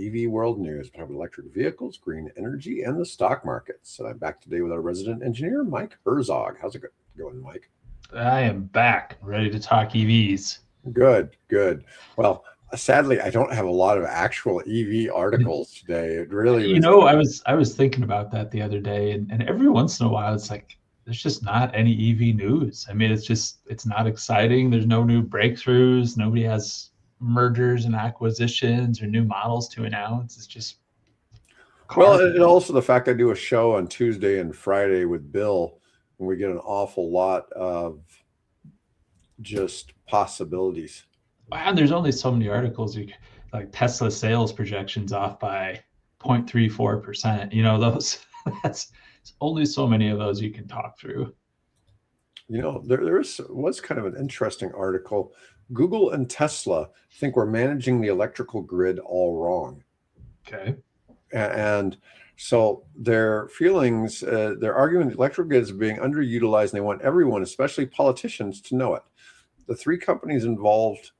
EV world news, about electric vehicles, green energy, and the stock markets. And I'm back today with our resident engineer, Mike Herzog. How's it going, Mike? I am back, ready to talk EVs. Good, good. Well, sadly, I don't have a lot of actual EV articles today. It really was. I was thinking about that the other day, and every once in a while, it's like there's just not any EV news. I mean, it's not exciting. There's no new breakthroughs. Nobody has mergers and acquisitions or new models to announce. It's just Well, and also the fact I do a show on Tuesday and Friday with Bill, and we get an awful lot of just possibilities. and there's only so many articles. Like Tesla sales projections off by 0.34%. Those that's only so many of those you can talk through. There was kind of an interesting article. Google and Tesla think we're managing the electrical grid all wrong. Okay. And so their feelings, they're arguing the electrical grid is being underutilized, and they want everyone, especially politicians, to know it. The three companies involved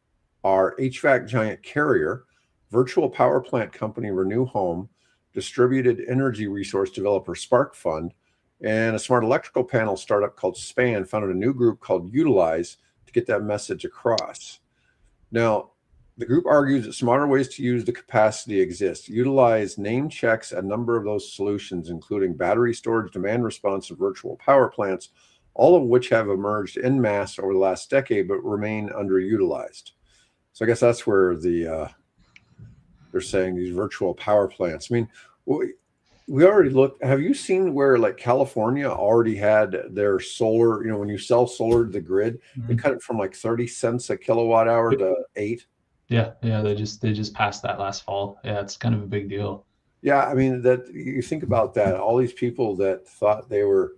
are HVAC giant Carrier, virtual power plant company Renew Home, distributed energy resource developer Spark Fund, and a smart electrical panel startup called Span founded a new group called Utilize to get that message across. Now, the group argues that smarter ways to use the capacity exist. Utilize name checks a number of those solutions, including battery storage, demand response, and virtual power plants, all of which have emerged en masse over the last decade but remain underutilized. So I guess that's where they're saying these virtual power plants. I mean, we already looked. Have you seen where like California already had their solar? When you sell solar to the grid, they cut it from like 30 cents a kilowatt hour to 8. Yeah, they just passed that last fall. Yeah, it's kind of a big deal. Yeah, I mean, that you think about that, all these people that thought they were,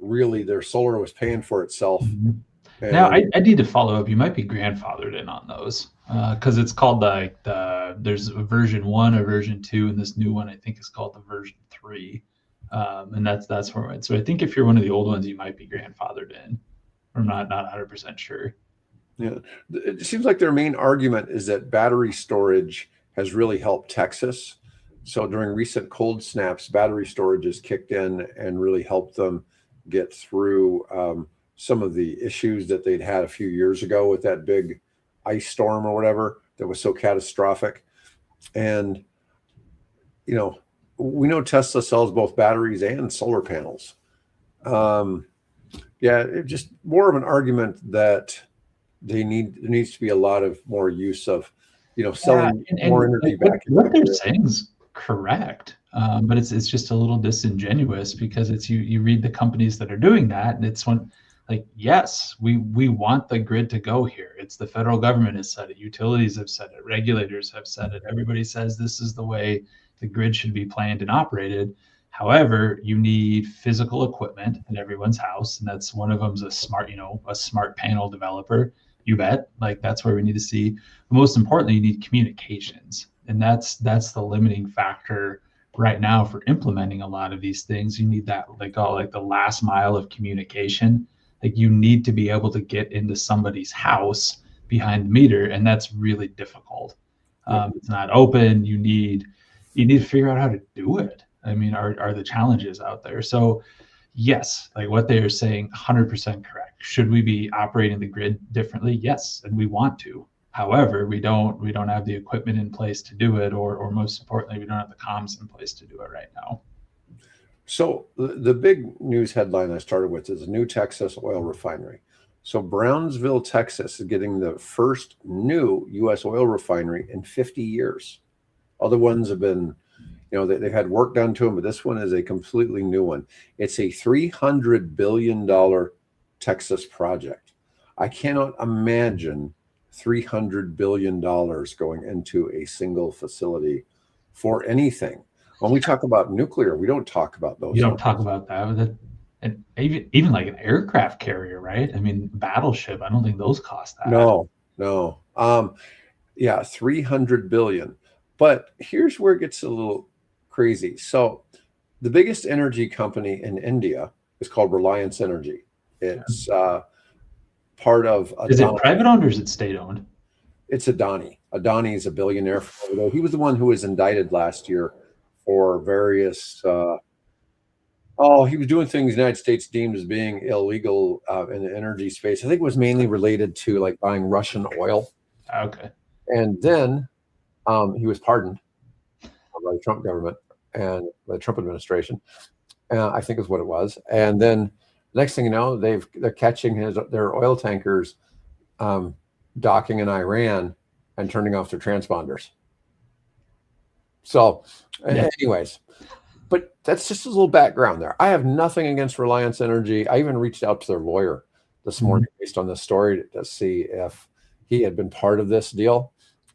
really their solar was paying for itself. Mm-hmm. Now I need to follow up. You might be grandfathered in on those because it's called there's a version 1 or version 2, and this new one I think is called the version 3, and that's where it. So I think if you're one of the old ones, you might be grandfathered in. I'm not 100% sure. Yeah, it seems like their main argument is that battery storage has really helped Texas. So during recent cold snaps, battery storage has kicked in and really helped them get through some of the issues that they'd had a few years ago with that big ice storm or whatever that was so catastrophic. And, we know Tesla sells both batteries and solar panels. It's just more of an argument that there needs to be a lot of more use of, selling more energy back. What they're saying is correct, but it's just a little disingenuous because it's you read the companies that are doing that, and it's yes, we want the grid to go here. It's the federal government has said it, utilities have said it, regulators have said it. Everybody says this is the way the grid should be planned and operated. However, you need physical equipment in everyone's house, and that's one of them's a smart panel developer. You bet. That's where we need to see. But most importantly, you need communications, and that's the limiting factor right now for implementing a lot of these things. You need that the last mile of communication. You need to be able to get into somebody's house behind the meter, and that's really difficult. It's not open. You need to figure out how to do it. I mean, are the challenges out there? So yes, what they are saying, 100% correct. Should we be operating the grid differently? Yes, and we want to. However, we don't have the equipment in place to do it, or most importantly, we don't have the comms in place to do it right now. So the big news headline I started with is a new Texas oil refinery. So Brownsville, Texas is getting the first new U.S. oil refinery in 50 years. Other ones have been, they've had work done to them, but this one is a completely new one. It's a $300 billion Texas project. I cannot imagine $300 billion going into a single facility for anything. When we talk about nuclear, we don't talk about those. You don't talk about that. And even like an aircraft carrier, right? I mean, battleship, I don't think those cost that. No. 300 billion. But here's where it gets a little crazy. So the biggest energy company in India is called Reliance Energy. It's part of Adani. Is it private owned or is it state owned? It's Adani. Adani's a billionaire from over there. He was the one who was indicted last year for various. He was doing things the United States deemed as being illegal in the energy space. I think it was mainly related to like buying Russian oil. Okay. And then he was pardoned by the Trump government and by the Trump administration. I think is what it was. And then next thing you know, they're catching their oil tankers docking in Iran and turning off their transponders. So, anyways, but that's just a little background there. I have nothing against Reliance Energy. I even reached out to their lawyer this morning based on this story to see if he had been part of this deal,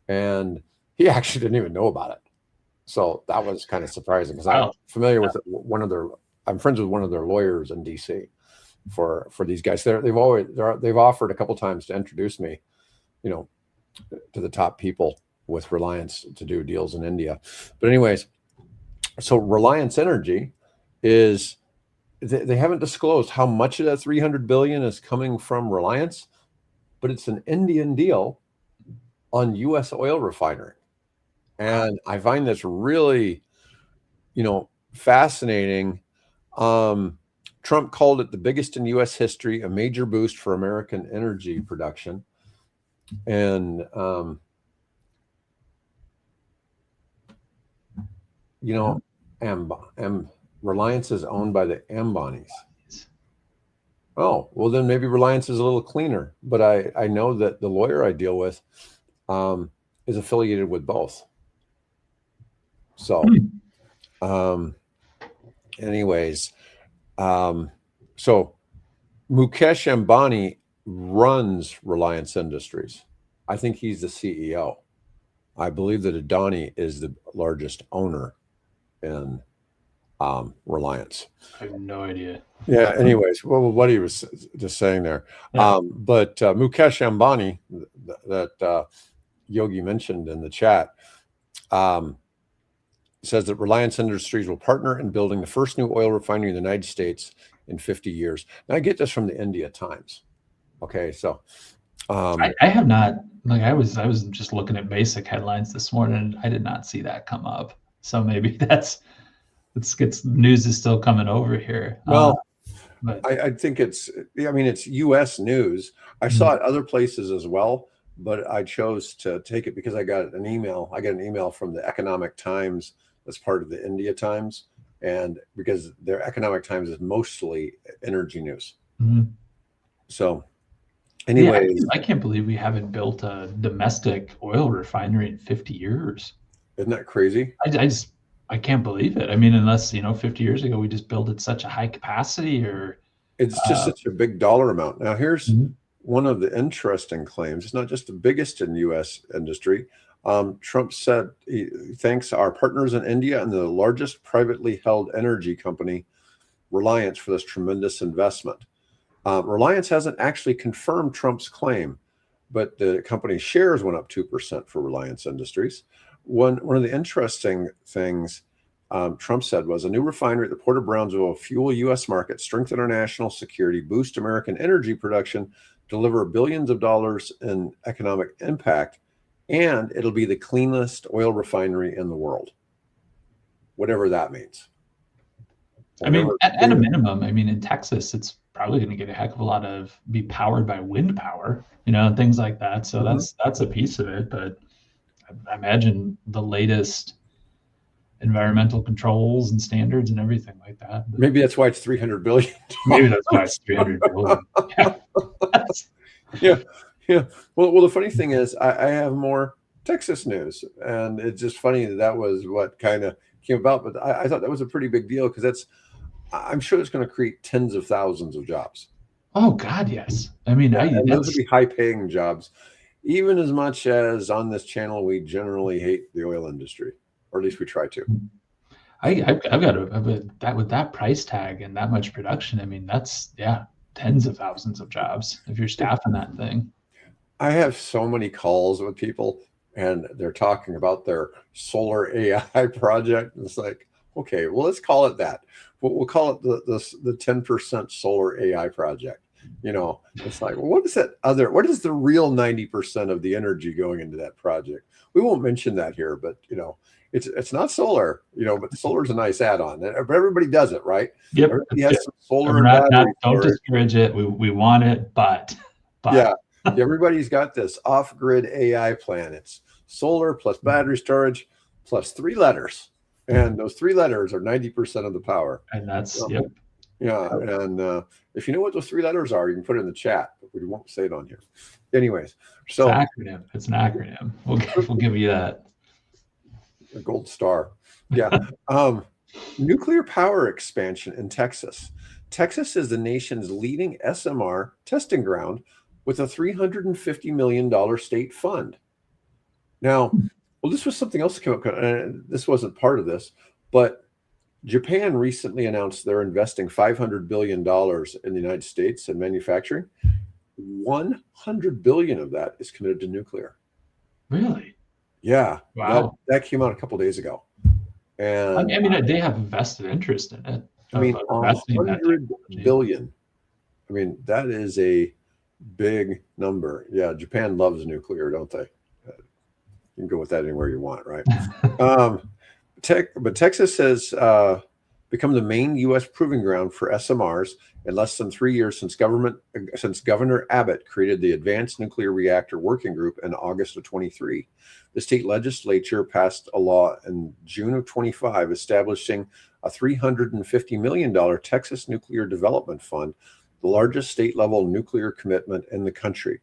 and he actually didn't even know about it. So that was kind of surprising because I'm familiar with I'm friends with one of their lawyers in DC for these guys. They've offered a couple times to introduce me, to the top people with Reliance to do deals in India. But anyways, so Reliance Energy is they haven't disclosed how much of that 300 billion is coming from Reliance, but it's an Indian deal on U.S. oil refinery. And I find this really, fascinating. Trump called it the biggest in U.S. history, a major boost for American energy production. And, Reliance is owned by the Ambanis. Oh, well, then maybe Reliance is a little cleaner. But I know that the lawyer I deal with is affiliated with both. So, anyways, so Mukesh Ambani runs Reliance Industries. I think he's the CEO. I believe that Adani is the largest owner in Reliance. I have no idea. Yeah. Anyways, well, what he was just saying there, but Mukesh Ambani, that Yogi mentioned in the chat, says that Reliance Industries will partner in building the first new oil refinery in the United States in 50 years. Now, I get this from the India Times. Okay, so I have not, I was just looking at basic headlines this morning, and I did not see that come up. So maybe news is still coming over here. Well, but I think it's U.S. news. I saw it other places as well, but I chose to take it because I got an email. I got an email from the Economic Times that's part of the India Times, and because their Economic Times is mostly energy news. So anyway, I can't believe we haven't built a domestic oil refinery in 50 years. Isn't that crazy? I can't believe it. I mean, unless 50 years ago we just built at such a high capacity, or it's just such a big dollar amount. Now here's one of the interesting claims. It's not just the biggest in U.S. industry. Trump said he thanks our partners in India and the largest privately held energy company, Reliance, for this tremendous investment. Reliance hasn't actually confirmed Trump's claim, but the company's shares went up 2% for Reliance Industries. One of the interesting things Trump said was a new refinery at the Port of Brownsville will fuel U.S. market, strengthen our national security, boost American energy production, deliver billions of dollars in economic impact, and it'll be the cleanest oil refinery in the world, whatever that means. I mean, at a minimum, in Texas, it's probably going to get a heck of a lot be powered by wind power, and things like that. So that's a piece of it. But I imagine the latest environmental controls and standards and everything like that. Maybe that's why it's 300 billion. Maybe that's why it's 300 billion. Yeah. Well, the funny thing is I have more Texas news, and it's just funny that was what kind of came about. But I thought that was a pretty big deal because I'm sure it's going to create tens of thousands of jobs. Oh God, yes. Those would be high-paying jobs. Even as much as on this channel, we generally hate the oil industry, or at least we try to. I've got with that price tag and that much production. That's tens of thousands of jobs if you're staffing that thing. I have so many calls with people, and they're talking about their solar AI project. And it's like, okay, well, let's call it that. We'll call it the 10% solar AI project. It's like, well, what is the real 90% of the energy going into that project? We won't mention that here, but it's not solar, but solar is a nice add-on. Everybody does it, right? Yep. Everybody has some solar We're and battery don't storage. discourage it. We want it, but Yeah, everybody's got this off-grid AI plan. It's solar plus battery storage plus 3 letters, and those 3 letters are 90% of the power. And that's Yeah, and if you know what those 3 letters are, you can put it in the chat, but we won't say it on here. Anyways, so it's an acronym. We'll give you that. A gold star. Yeah. Nuclear power expansion in Texas. Texas is the nation's leading SMR testing ground with a $350 million state fund. Now, well, this was something else that came up, and this wasn't part of this, but Japan recently announced they're investing $500 billion in the United States in manufacturing. 100 billion of that is committed to nuclear. Really? Yeah. Wow. That came out a couple days ago. And I mean, they have a vested interest in it. I mean, 100 billion. I mean, that is a big number. Yeah, Japan loves nuclear, don't they? You can go with that anywhere you want, right? But Texas has become the main U.S. proving ground for SMRs in less than 3 years since Governor Abbott created the Advanced Nuclear Reactor Working Group in August of 23. The state legislature passed a law in June of 25 establishing a $350 million Texas Nuclear Development Fund, the largest state-level nuclear commitment in the country.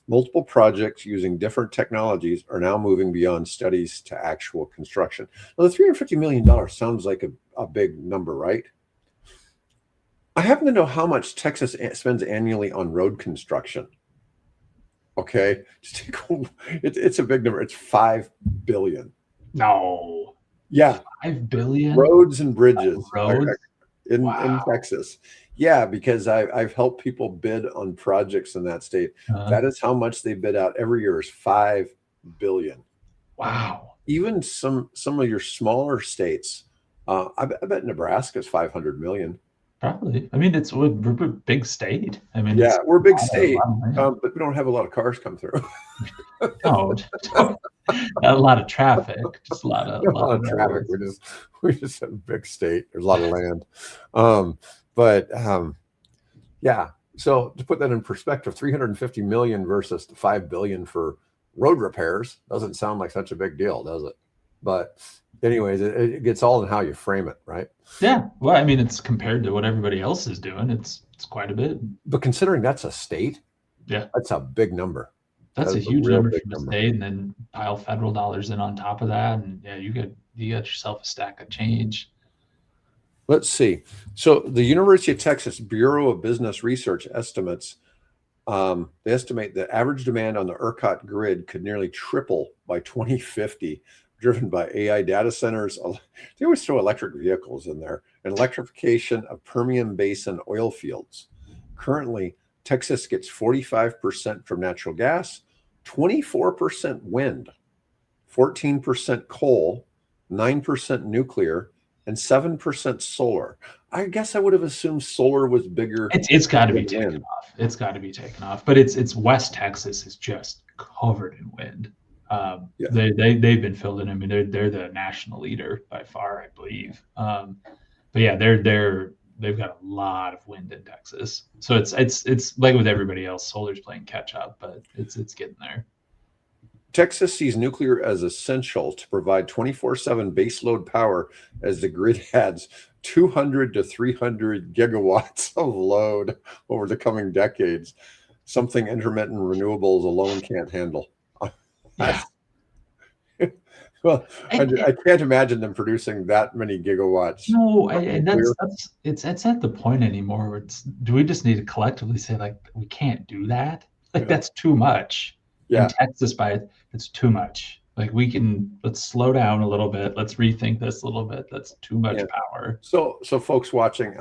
Multiple projects using different technologies are now moving beyond studies to actual construction. Now, the $350 million sounds like a big number, right? I happen to know how much Texas spends annually on road construction. Okay, it's a big number. It's $5 billion. No. Yeah. $5 billion? Roads and bridges in Wow. Texas. Yeah, because I've helped people bid on projects in that state. That is how much they bid out every year, is $5 billion. Wow. Even some of your smaller states, I bet Nebraska's 500 million. Probably. I mean, we're a big state. I mean, yeah, we're a big state, but we don't have a lot of cars come through. No, not a lot of traffic. Just a lot of traffic. We just have a big state. There's a lot of land. Yeah. So to put that in perspective, 350 million versus 5 billion for road repairs doesn't sound like such a big deal, does it? But anyways, it gets all in how you frame it, right? Yeah. Well, I mean, it's compared to what everybody else is doing. It's quite a bit. But considering that's a state, yeah, that's a big number. That's a huge number for the state, and then pile federal dollars in on top of that, and yeah, you got yourself a stack of change. Let's see. So the University of Texas Bureau of Business Research estimates, they estimate that average demand on the ERCOT grid could nearly triple by 2050, driven by AI data centers. They always throw electric vehicles in there, and electrification of Permian Basin oil fields. Currently, Texas gets 45% from natural gas, 24% wind, 14% coal, 9% nuclear, and 7% solar. I guess I would have assumed solar was bigger. It's got to be taken off. It's got to be taken off. But it's West Texas is just covered in wind. Yeah. They've been filled in. I mean, they're the national leader by far, I believe. But yeah, they've got a lot of wind in Texas. So it's like with everybody else, solar's playing catch up, but it's getting there. Texas sees nuclear as essential to provide 24/7 baseload power as the grid adds 200 to 300 gigawatts of load over the coming decades, something intermittent renewables alone can't handle. Yeah. Well, I can't imagine them producing that many gigawatts. No, and it's at the point anymore where do we just need to collectively say, like, we can't do that? Like, that's too much. Yeah. In Texas, it's too much. Like, let's slow down a little bit. Let's rethink this a little bit. That's too much power. So folks watching,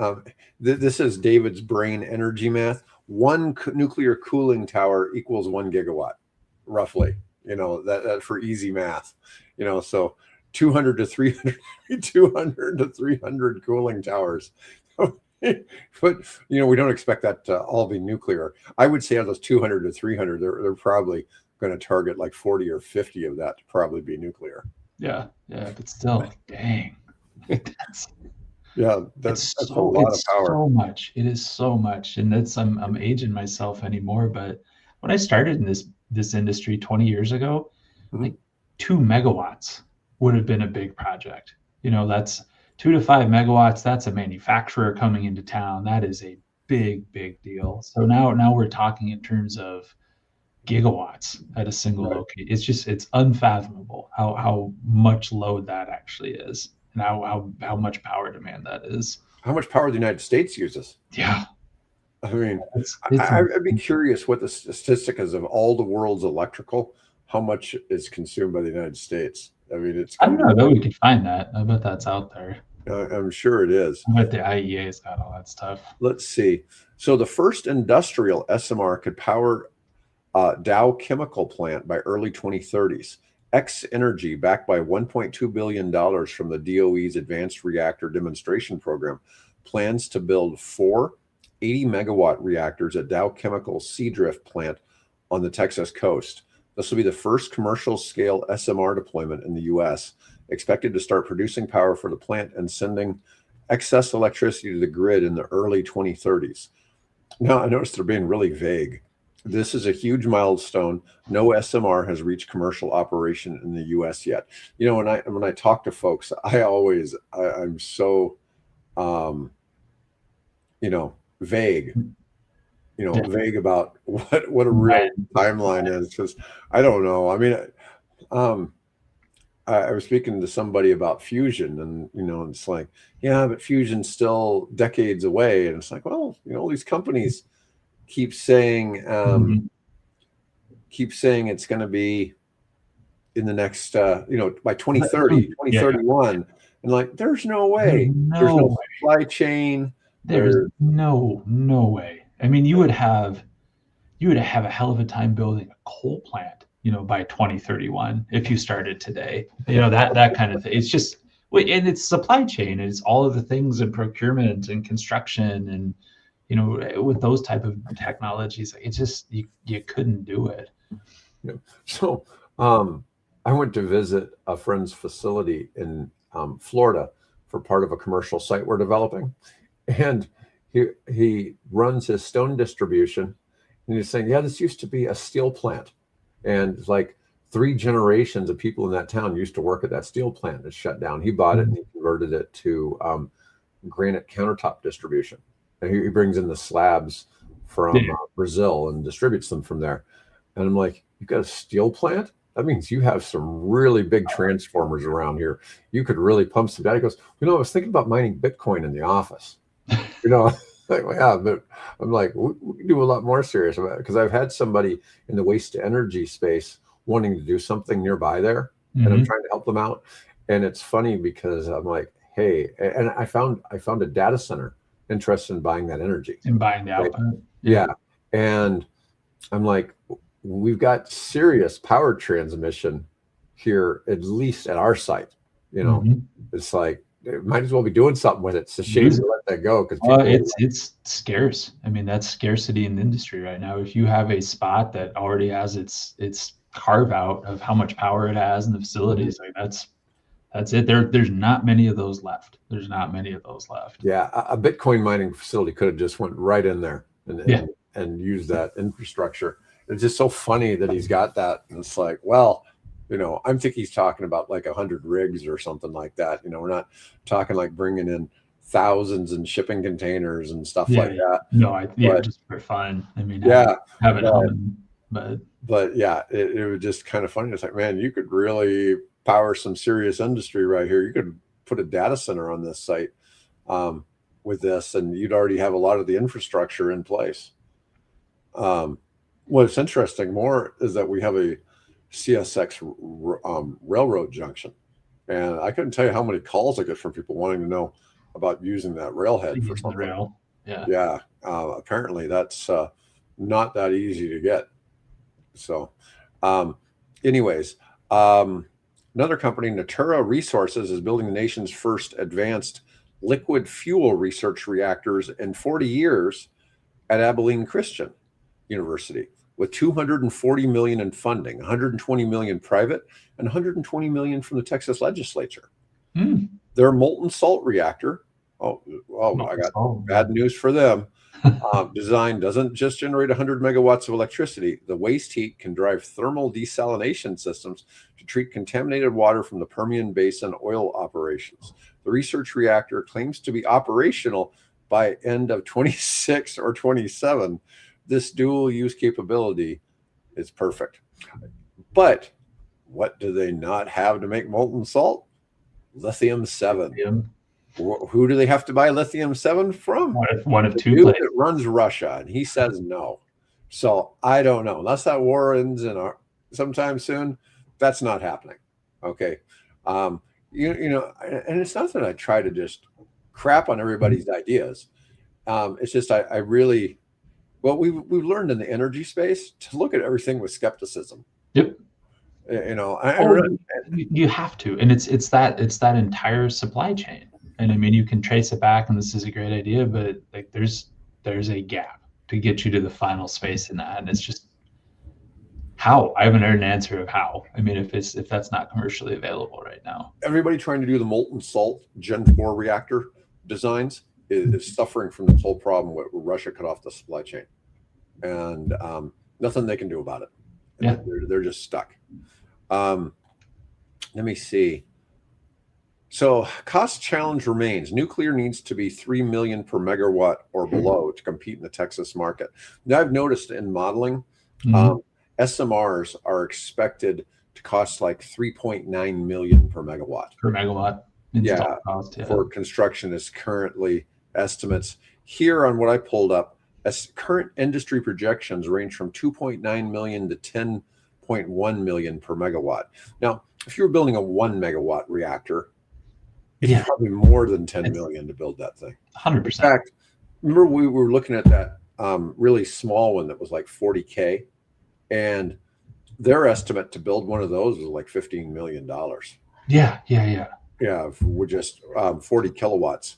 this is David's brain energy math. One nuclear cooling tower equals 1 gigawatt, roughly. That for easy math. So 200 to 300 cooling towers. But we don't expect that to all be nuclear. I would say of those 200 to 300, they're probably going to target like 40 or 50 of that to probably be nuclear. Yeah, but still, dang. That's, Yeah, that's a lot of it's power. so much. It is so much. And that's I'm aging myself anymore. But when I started in this industry 20 years ago, like 2 megawatts would have been a big project. That's 2 to 5 megawatts. That's a manufacturer coming into town. That is a big deal. So now we're talking in terms of gigawatts at a single Right. location. It's unfathomable how much load that actually is, and how much power demand that is. How much power the United States uses? Yeah, I mean, it's I'd be curious what the statistic is of all the world's electrical, how much is consumed by the United States. I mean, it's I going don't to know be, that we could find that. I bet that's out there. I'm sure it is. I bet the IEA's got all that stuff. Let's see. So the first industrial SMR could power Dow chemical plant by early 2030s. X Energy, backed by $1.2 billion from the DOE's Advanced Reactor Demonstration Program, plans to build 4 80-megawatt reactors at Dow Chemical's Seadrift plant on the Texas coast. This will be the first commercial-scale SMR deployment in the U.S., expected to start producing power for the plant and sending excess electricity to the grid in the early 2030s. Now, I noticed they're being really vague. This is a huge milestone. No SMR has reached commercial operation in the U.S. yet. When I talk to folks, I'm so vague. Vague about what a real timeline is, because I don't know. I mean, I was speaking to somebody about fusion, and it's like, yeah, but fusion's still decades away, and it's like, well, these companies keep saying it's going to be in the next by 2030, 2031, and like, there's no way. There's no supply chain. There's no way. I mean, you would have a hell of a time building a coal plant, by 2031 if you started today. That kind of thing. It's just, and it's supply chain, and it's all of the things in procurement and construction, and with those type of technologies, it's just you couldn't do it. So I went to visit a friend's facility in Florida for part of a commercial site we're developing, and he runs his stone distribution, and he's saying, yeah, this used to be a steel plant, and it's like 3 generations of people in that town used to work at that steel plant. It's shut down. He bought it and he converted it to granite countertop distribution, and he brings in the slabs from Brazil and distributes them from there. And I'm like, you've got a steel plant? That means you have some really big transformers around here. You could really pump some data. He goes, I was thinking about mining Bitcoin in the office. Like, well, yeah, but I'm like, we can do a lot more serious about it, because I've had somebody in the waste to energy space wanting to do something nearby there, and I'm trying to help them out. And it's funny because I'm like, hey, and I found a data center interested in buying that energy and buying the output. Yeah. And I'm like, we've got serious power transmission here, at least at our site. It's like, it might as well be doing something with it. It's a shame to let that go, because it's scarce. I mean, that's scarcity in the industry right now. If you have a spot that already has its carve out of how much power it has in the facilities, like that's it. There's not many of those left. Yeah, a Bitcoin mining facility could have just went right in there and used that infrastructure. It's just so funny that he's got that, and it's like, well, I'm thinking he's talking about like 100 rigs or something like that. We're not talking like bringing in thousands and shipping containers and stuff like that. No, just for fun. I mean, have it humming, but yeah, it was just kind of funny. It's like, man, you could really power some serious industry right here. You could put a data center on this site with this, and you'd already have a lot of the infrastructure in place. What's interesting more is that we have a CSX railroad junction, and I couldn't tell you how many calls I get from people wanting to know about using that railhead for something. Rail. Apparently that's not that easy to get. So anyways, another company, Natura Resources, is building the nation's first advanced liquid fuel research reactors in 40 years at Abilene Christian University, with 240 million in funding, 120 million private, and 120 million from the Texas legislature. Their molten salt reactor, I got bad news for them. Design doesn't just generate 100 megawatts of electricity. The waste heat can drive thermal desalination systems to treat contaminated water from the Permian Basin oil operations. The research reactor claims to be operational by end of 26 or 27. This dual use capability is perfect. But what do they not have to make molten salt? Lithium-7. Who do they have to buy lithium-7 from? One of two places. It runs Russia, and he says no. So I don't know. Unless that war ends sometime soon, that's not happening. Okay. You know, and it's not that I try to just crap on everybody's ideas. It's just I really, well, we've learned in the energy space to look at everything with skepticism. Yep. You know, you have to, and it's that entire supply chain. And I mean, you can trace it back, and this is a great idea, but like there's a gap to get you to the final space in that, and it's just how. I haven't heard an answer of how. I mean, if that's not commercially available right now. Everybody trying to do the molten salt Gen 4 reactor designs is suffering from this whole problem where Russia cut off the supply chain, and nothing they can do about it. Yeah, they're just stuck. Let me see. So cost challenge remains. Nuclear needs to be 3 million per megawatt or below to compete in the Texas market. Now I've noticed in modeling, SMRs are expected to cost like 3.9 million per megawatt. Cost, for construction is currently estimates. Here on what I pulled up, as current industry projections range from 2.9 million to 10.1 million per megawatt. Now, if you were building a 1 megawatt reactor, it's probably more than 10 million to build that thing. 100%. In fact, remember we were looking at that really small one that was like 40K, and their estimate to build one of those was like $15 million. Yeah, with just 40 kilowatts.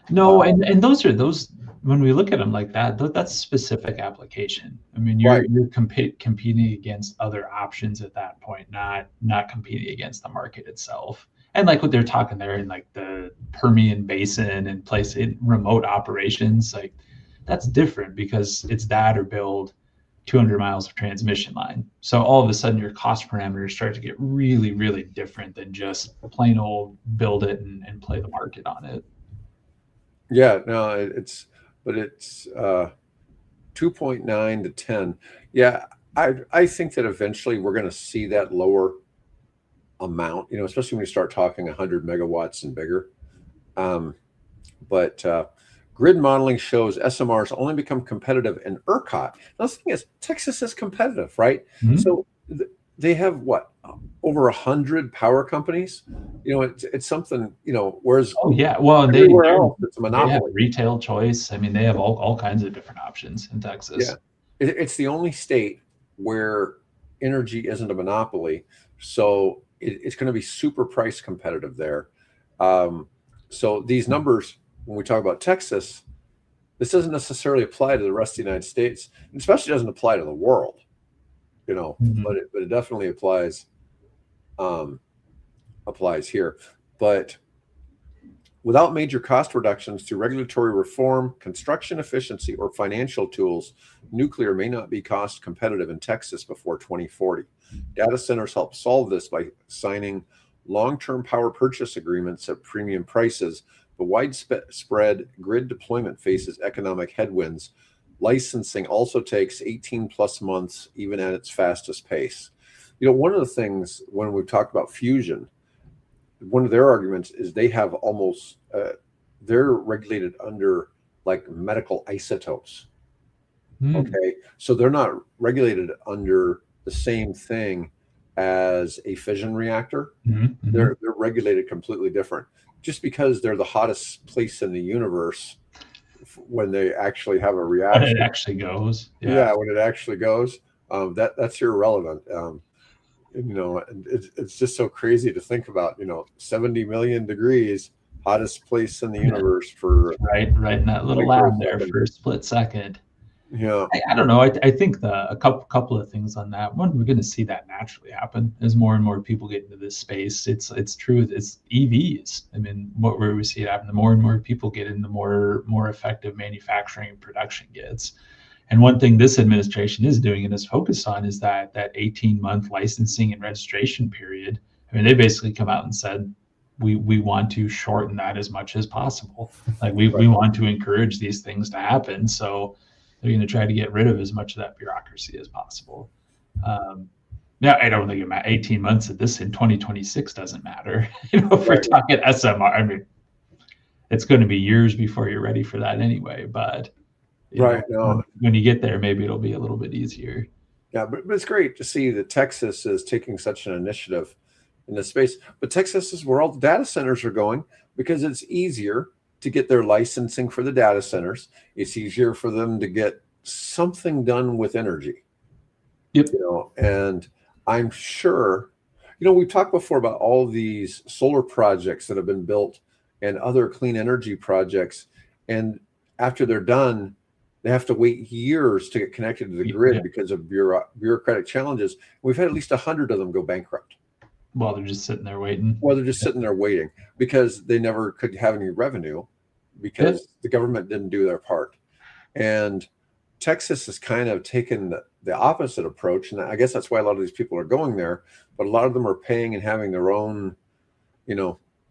No, and those when we look at them like that, that's specific application. I mean, you're competing against other options at that point, not competing against the market itself. And like what they're talking there in like the Permian Basin and remote operations, like that's different because it's that or build 200 miles of transmission line. So all of a sudden your cost parameters start to get really, really different than just plain old build it and play the market on it. Yeah, no, it's 2.9 to 10. Yeah, I think that eventually we're going to see that lower amount, you know, especially when you start talking 100 megawatts and bigger. But grid modeling shows SMRs only become competitive in ERCOT. Now, the thing is, Texas is competitive, right? So they have what, over 100 power companies? You know, it's something, you know, whereas everywhere else it's a monopoly. They have retail choice. I mean, they have all kinds of different options in Texas. Yeah, it's the only state where energy isn't a monopoly. So it's going to be super price competitive there. So these numbers, when we talk about Texas, this doesn't necessarily apply to the rest of the United States, and especially doesn't apply to the world, you know, but it definitely applies here. But without major cost reductions through regulatory reform, construction efficiency, or financial tools, nuclear may not be cost competitive in Texas before 2040. Data centers help solve this by signing long-term power purchase agreements at premium prices. The widespread grid deployment faces economic headwinds. Licensing also takes 18 plus months, even at its fastest pace. You know, one of the things when we talk about fusion, one of their arguments is they have almost, they're regulated under like medical isotopes. Okay. So they're not regulated under the same thing as a fission reactor. They're regulated completely different. Just because they're the hottest place in the universe when they actually have a reaction. When it actually goes. When it actually goes, that's irrelevant. You know, it's just so crazy to think about, you know, 70 million degrees hottest place in the universe for right in that little lab there for a split second. Yeah, I don't know. I think a couple of things on that. One, we're going to see that naturally happen as more and more people get into this space. It's true. It's EVs. I mean, where we see it happen, the more and more people get in, the more effective manufacturing and production gets. And one thing this administration is doing and is focused on is that 18-month licensing and registration period. I mean, they basically come out and said, we want to shorten that as much as possible. Like we want to encourage these things to happen. So they're going to try to get rid of as much of that bureaucracy as possible. Now, I don't think it matters. 18 months at this in 2026 doesn't matter. If we're talking SMR, I mean, it's going to be years before you're ready for that anyway. But when you get there, maybe it'll be a little bit easier. Yeah, but it's great to see that Texas is taking such an initiative in this space. But Texas is where all the data centers are going because it's easier to get their licensing for the data centers. It's easier for them to get something done with energy. Yep. And I'm sure, we've talked before about all these solar projects that have been built and other clean energy projects. And after they're done, they have to wait years to get connected to the grid because of bureaucratic challenges. We've had at least 100 of them go bankrupt. While they're just sitting there waiting. Well, they're just sitting there waiting because they never could have any revenue because the government didn't do their part. And Texas has kind of taken the opposite approach. And I guess that's why a lot of these people are going there. But a lot of them are paying and having their own,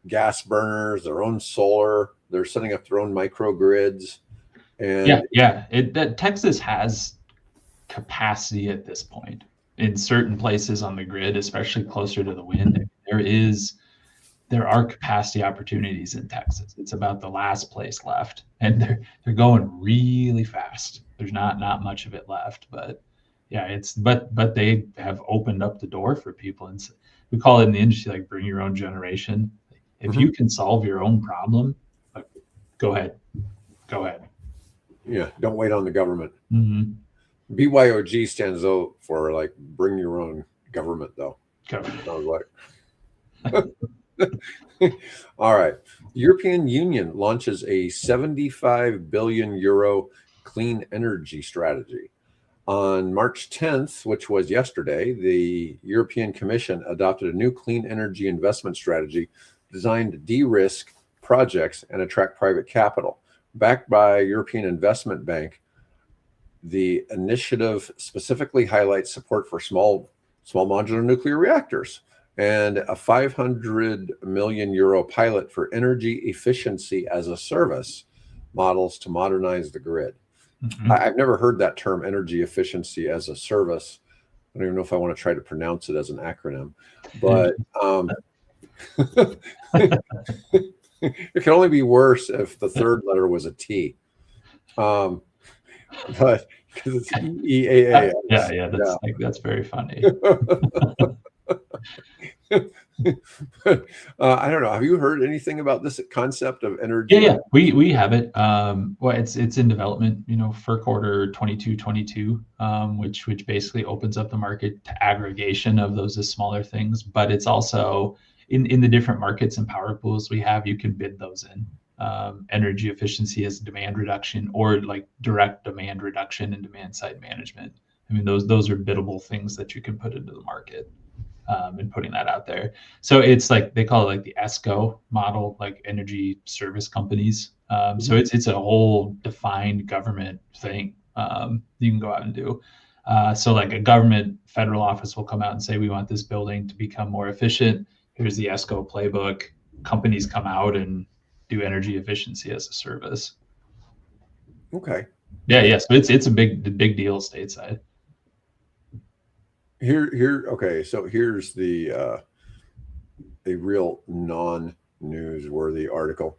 gas burners, their own solar. They're setting up their own microgrids. And Texas has capacity at this point in certain places on the grid, especially closer to the wind. There are capacity opportunities in Texas. It's about the last place left, and they're going really fast. There's not much of it left, but but they have opened up the door for people, and we call it in the industry like bring your own generation. If you can solve your own problem, go ahead. Yeah, don't wait on the government. Mm-hmm. BYOG stands out for like bring your own government, though. Sounds like. All right. The European Union launches a 75 billion euro clean energy strategy. On March 10th, which was yesterday, the European Commission adopted a new clean energy investment strategy designed to de-risk projects and attract private capital. Backed by European Investment Bank, the initiative specifically highlights support for small modular nuclear reactors and a 500 million euro pilot for energy efficiency as a service models to modernize the grid. Mm-hmm. I've never heard that term, energy efficiency as a service. I don't even know if I want to try to pronounce it as an acronym, but it can only be worse if the third letter was a T. But because it's EAA. That's very funny. I don't know. Have you heard anything about this concept of energy? Yeah, we have it. Well, it's in development. FERC Order 2222, which basically opens up the market to aggregation of those as smaller things. But it's also in the different markets and power pools we have, you can bid those in. Energy efficiency as demand reduction or like direct demand reduction and demand side management. I mean, those are biddable things that you can put into the market. And putting that out there. So it's like they call it like the ESCO model, like energy service companies. So it's a whole defined government thing you can go out and do. So like a government federal office will come out and say, we want this building to become more efficient. Here's the ESCO playbook. Companies come out and do energy efficiency as a service. Okay. Yeah. So it's a big deal stateside. Okay, so here's the a real non-newsworthy article.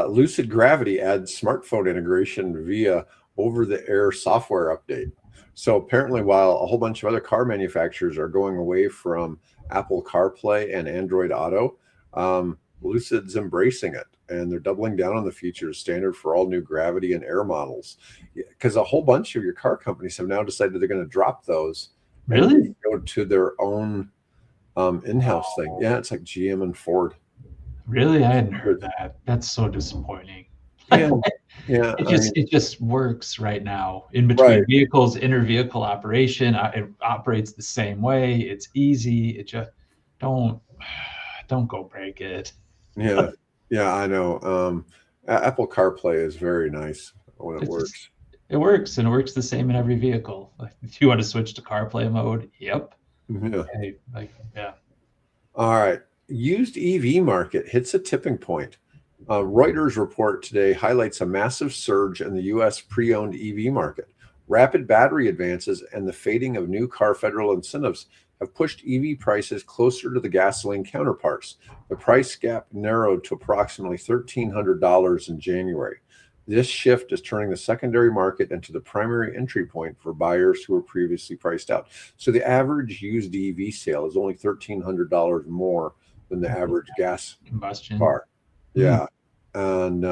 Lucid Gravity adds smartphone integration via over-the-air software update. So apparently, while a whole bunch of other car manufacturers are going away from Apple CarPlay and Android Auto, Lucid's embracing it, and they're doubling down on the features standard for all new Gravity and Air models. Because a whole bunch of your car companies have now decided they're going to drop those. Really? Go to their own in-house thing. Yeah, it's like GM and Ford. Really? I hadn't heard that. That's so disappointing. Yeah, yeah, It just works right now in between right. vehicles, inter-vehicle operation. It operates the same way. It's easy. It just don't don't go break it. Yeah, yeah, I know. Apple CarPlay is very nice when it It's just works. it works, and it works the same in every vehicle. Like if you want to switch to CarPlay mode, yep. Yeah. Hey, like yeah. All right. Used EV market hits a tipping point. Reuters report today highlights a massive surge in the U.S. pre-owned EV market. Rapid battery advances and the fading of new car federal incentives have pushed EV prices closer to the gasoline counterparts. The price gap narrowed to approximately $1,300 in January. This shift is turning the secondary market into the primary entry point for buyers who were previously priced out. So the average used EV sale is only $1,300 more than the average gas Combustion. car. Yeah, and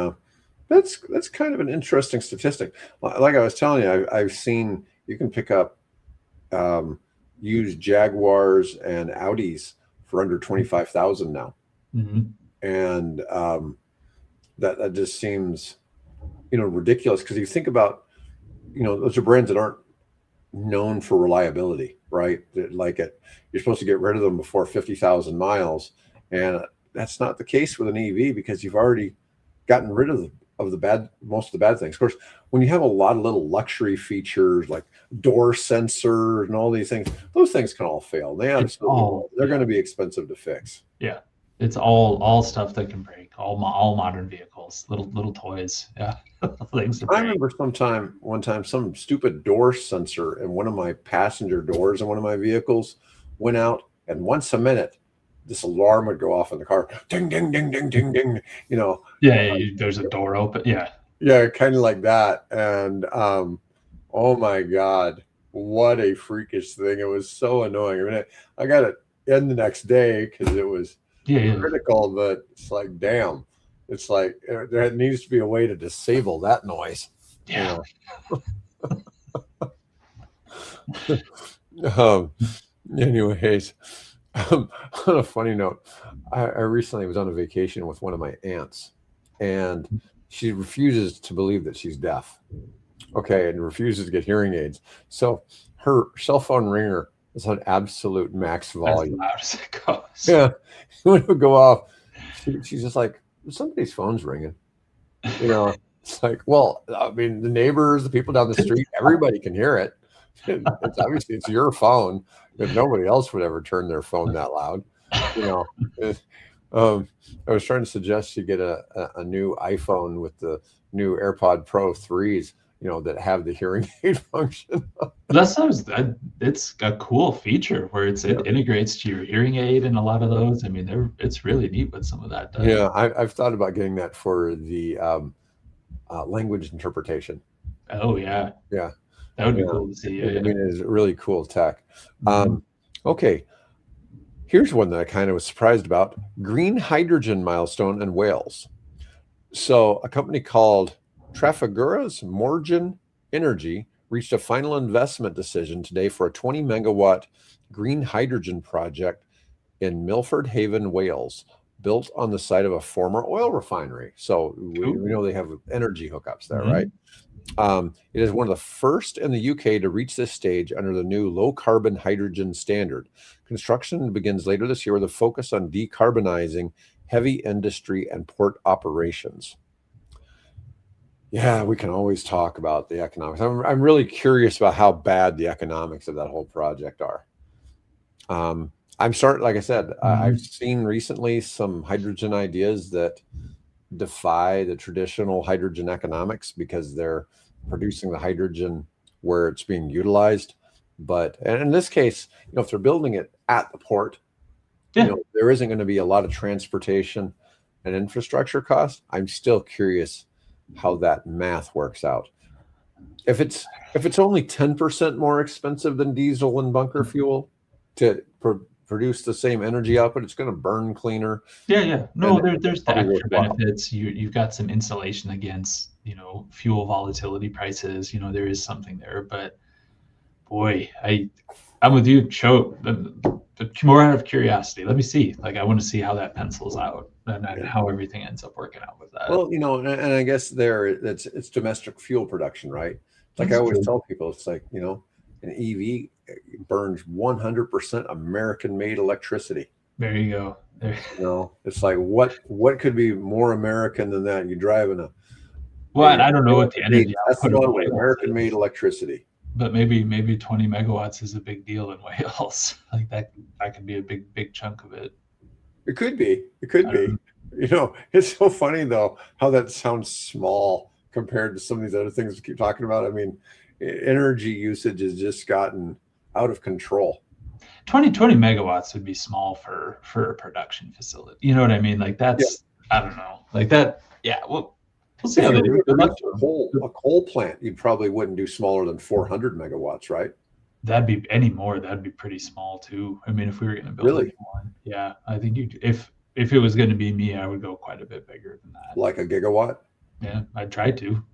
that's kind of an interesting statistic. Like I was telling you, I've seen you can pick up used Jaguars and Audis for under 25,000 now, and that just seems ridiculous because you think about those are brands that aren't known for reliability, right? Like you're supposed to get rid of them before 50,000 miles, and that's not the case with an EV because you've already gotten rid of most of the bad things. Of course, when you have a lot of little luxury features like door sensors and all these things, those things can all fail. They're going to be expensive to fix. Yeah, it's all stuff that can break. All modern vehicles, little toys. Yeah, things that break. I remember one time, some stupid door sensor in one of my passenger doors in one of my vehicles went out, and once a minute, this alarm would go off in the car. Ding, ding, ding, ding, ding, ding. Yeah, there's a door open. Yeah. Yeah, kind of like that. And oh my God, what a freakish thing. It was so annoying. I mean, I got it in the next day because it was critical, but it's like, damn. It's like there needs to be a way to disable that noise. Yeah. Anyways, on a funny note, I recently was on a vacation with one of my aunts, and she refuses to believe that she's deaf. Okay, and refuses to get hearing aids. So her cell phone ringer is on absolute max volume. As loud as it goes. Yeah, when it would go off, she's just like, somebody's phone's ringing. It's like, well, I mean, the neighbors, the people down the street, everybody can hear it. It's obviously it's your phone. If nobody else would ever turn their phone that loud, I was trying to suggest you get a new iPhone with the new AirPod Pro 3s, that have the hearing aid function. It's a cool feature where it integrates to your hearing aid and a lot of those. I mean, it's really neat what some of that does. Yeah, I've thought about getting that for the language interpretation. Oh yeah. Yeah. That would be cool to see. I mean, it's really cool tech. Okay. Here's one that I kind of was surprised about. Green hydrogen milestone in Wales. So a company called Trafigura's Morgan Energy reached a final investment decision today for a 20 megawatt green hydrogen project in Milford Haven, Wales, built on the site of a former oil refinery. So we know they have energy hookups there, right? It is one of the first in the UK to reach this stage under the new low carbon hydrogen standard. Construction begins later this year with a focus on decarbonizing heavy industry and port operations. Yeah, we can always talk about the economics. I'm really curious about how bad the economics of that whole project are. Like I said, I've seen recently some hydrogen ideas that defy the traditional hydrogen economics because they're producing the hydrogen where it's being utilized. But and in this case, if they're building it at the port, there isn't going to be a lot of transportation and infrastructure costs. I'm still curious how that math works out. If it's only 10% more expensive than diesel and bunker fuel to produce the same energy output, it's going to burn cleaner. Yeah. No, there's the extra benefits. You've got some insulation against, fuel volatility prices. There is something there, but boy, I'm with you. Show more out of curiosity. Let me see. I want to see how that pencils out. and how everything ends up working out with that. Well, and I guess it's domestic fuel production, right? Like I That's always true. tell people, it's like, an EV burns 100% American-made electricity. There you go. There. It's like what could be more American than that? You're driving Well, I don't know what the energy output of with American-made electricity. But maybe 20 megawatts is a big deal in Wales. Like that could be a big chunk of it. It could be. It could be. It's so funny though how that sounds small compared to some of these other things we keep talking about. I mean, energy usage has just gotten out of control. 20 megawatts would be small for a production facility. You know what I mean? Like that's I don't know. Like that. Yeah. Well, we'll see how they do. A coal plant, you probably wouldn't do smaller than 400 megawatts, right? That'd be any more. That'd be pretty small too. I mean, if we were going to build one, yeah, I think if it was going to be me, I would go quite a bit bigger than that. Like a gigawatt. Yeah, I'd try to.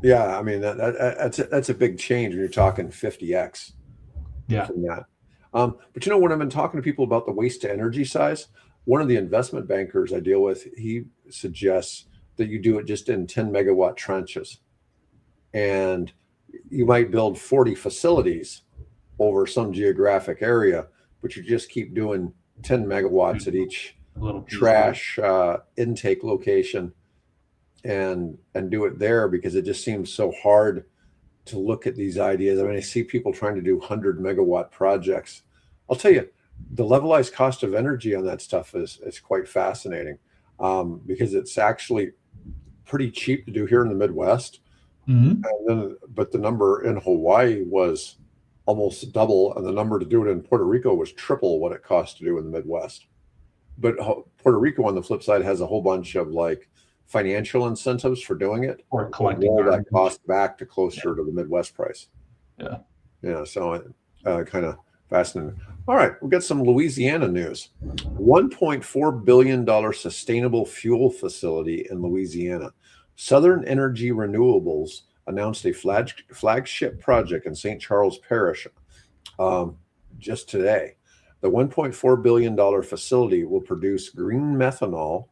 Yeah. I mean, that's a big change when you're talking 50x. Yeah. From that. But when I've been talking to people about the waste to energy size, one of the investment bankers I deal with, he suggests that you do it just in 10 megawatt tranches, and you might build 40 facilities over some geographic area, but you just keep doing 10 megawatts at each trash intake location and do it there, because it just seems so hard to look at these ideas. I mean, I see people trying to do 100 megawatt projects. I'll tell you, the levelized cost of energy on that stuff is quite fascinating, because it's actually pretty cheap to do here in the Midwest. But the number in Hawaii was almost double, and the number to do it in Puerto Rico was triple what it cost to do in the Midwest. But Puerto Rico, on the flip side, has a whole bunch of like financial incentives for doing it, or collecting all that cost back to closer to the Midwest price. So kind of fascinating. All right, we've got some Louisiana news. $1.4 billion sustainable fuel facility in Louisiana. Southern Energy Renewables announced a flagship project in St. Charles Parish just today. The $1.4 billion facility will produce green methanol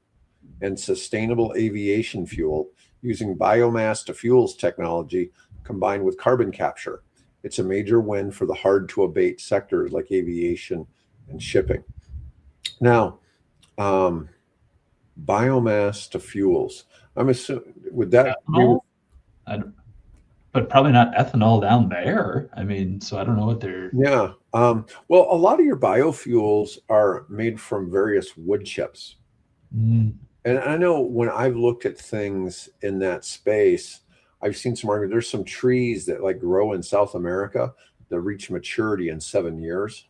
and sustainable aviation fuel using biomass to fuels technology combined with carbon capture. It's a major win for the hard to abate sectors like aviation and shipping. Now, biomass to fuels. I'm assuming, would that be? But probably not ethanol down there. I mean, so I don't know what they're. Yeah. Well, a lot of your biofuels are made from various wood chips. And I know when I've looked at things in that space, I've seen some argument. There's some trees that like grow in South America that reach maturity in 7 years.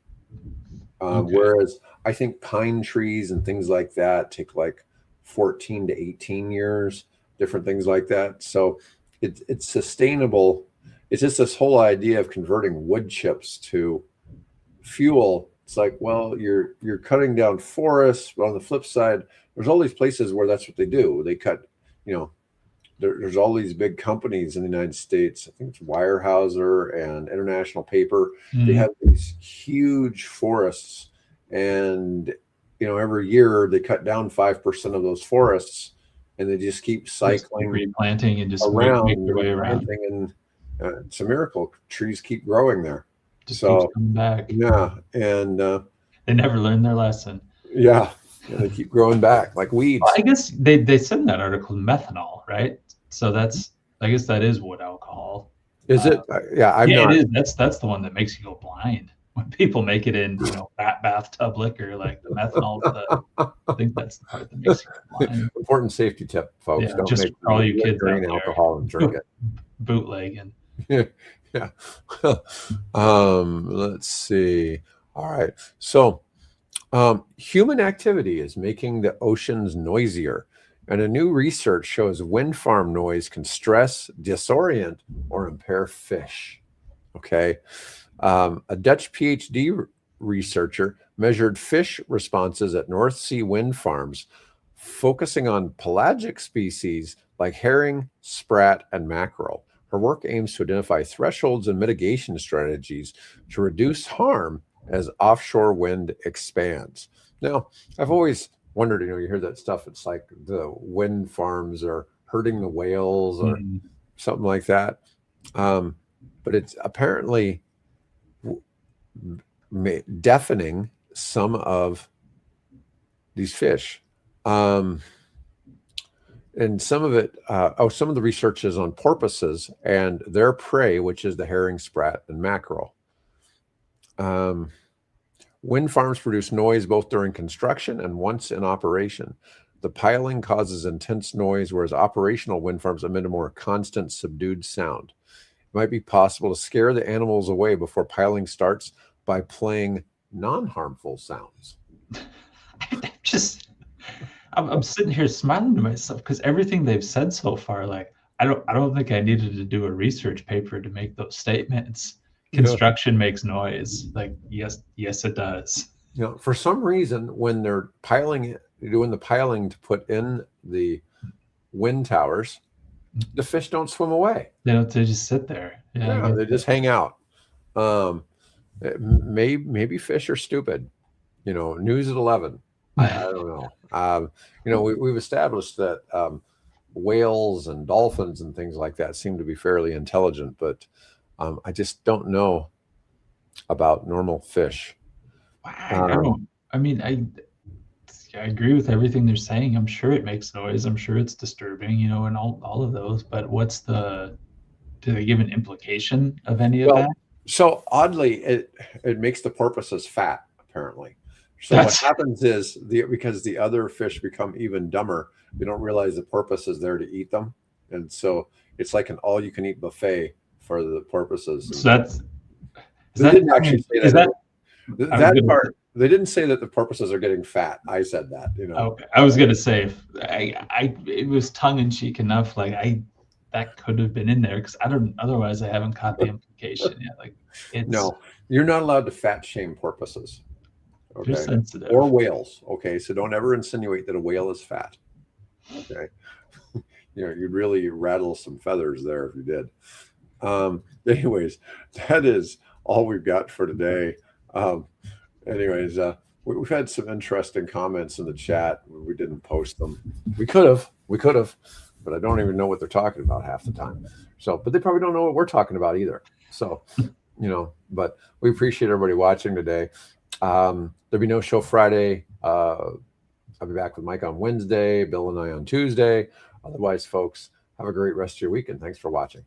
Whereas I think pine trees and things like that take like 14 to 18 years, different things like that. So it's sustainable. It's just this whole idea of converting wood chips to fuel. It's like, well, you're cutting down forests, but on the flip side, there's all these places where that's what they do. They cut, there's all these big companies in the United States. I think it's Weyerhaeuser and International Paper. They have these huge forests, and every year they cut down 5% of those forests, and they just keep cycling, replanting, and just around, make their way around. And it's a miracle. Trees keep growing there. Just keeps coming back. Yeah, and they never learned their lesson. Yeah. And they keep growing back like weeds. Well, I guess they said in that article methanol, right? So I guess that is wood alcohol. Is it? Yeah, it is. That's the one that makes you go blind when people make it in, bathtub liquor, like the methanol. I think that's the part that makes you go blind. Important safety tip, folks. Yeah, don't just make for all you kids drink alcohol and drink it. Bootlegging. Yeah. Let's see. All right. So human activity is making the oceans noisier, and a new research shows wind farm noise can stress, disorient, or impair fish. Okay. A Dutch PhD researcher measured fish responses at North Sea wind farms, focusing on pelagic species like herring, sprat, and mackerel. Her work aims to identify thresholds and mitigation strategies to reduce harm as offshore wind expands. Now, I've always wondered, you hear that stuff. It's like the wind farms are hurting the whales or something like that. But it's apparently deafening some of these fish. And some of it, some of the research is on porpoises and their prey, which is the herring, sprat, and mackerel. Wind farms produce noise both during construction and once in operation. The piling causes intense noise, whereas operational wind farms emit a more constant, subdued sound. It might be possible to scare the animals away before piling starts by playing non-harmful sounds. I'm sitting here smiling to myself because everything they've said so far, like I don't think I needed to do a research paper to make those statements. Construction makes noise. Like, yes, it does. For some reason, when they're doing the piling to put in the wind towers, the fish don't swim away. They just sit there. They just hang out. Maybe fish are stupid. News at 11. I don't know. We've established that whales and dolphins and things like that seem to be fairly intelligent, but I just don't know about normal fish. I agree with everything they're saying. I'm sure it makes noise. I'm sure it's disturbing, and all of those. But do they give an implication of any of that? So oddly, it makes the porpoises fat, apparently. So what happens is because the other fish become even dumber, they don't realize the porpoise is there to eat them, and so it's like an all-you-can-eat buffet for the porpoises. So they didn't actually say that. That part, they didn't say that the porpoises are getting fat. I said that. Okay, I was gonna say, it was tongue-in-cheek enough. Like that could have been in there because otherwise I haven't caught the implication yet. Like no, you're not allowed to fat shame porpoises. Okay. They're sensitive. Or whales. Okay. So don't ever insinuate that a whale is fat. Okay. You'd really rattle some feathers there if you did. Anyways, that is all we've got for today. We've had some interesting comments in the chat. We didn't post them. We could have, but I don't even know what they're talking about half the time. But they probably don't know what we're talking about either. So, but we appreciate everybody watching today. There'll be no show Friday. I'll be back with Mike on Wednesday, Bill and I on Tuesday. Otherwise, folks, have a great rest of your week, and thanks for watching.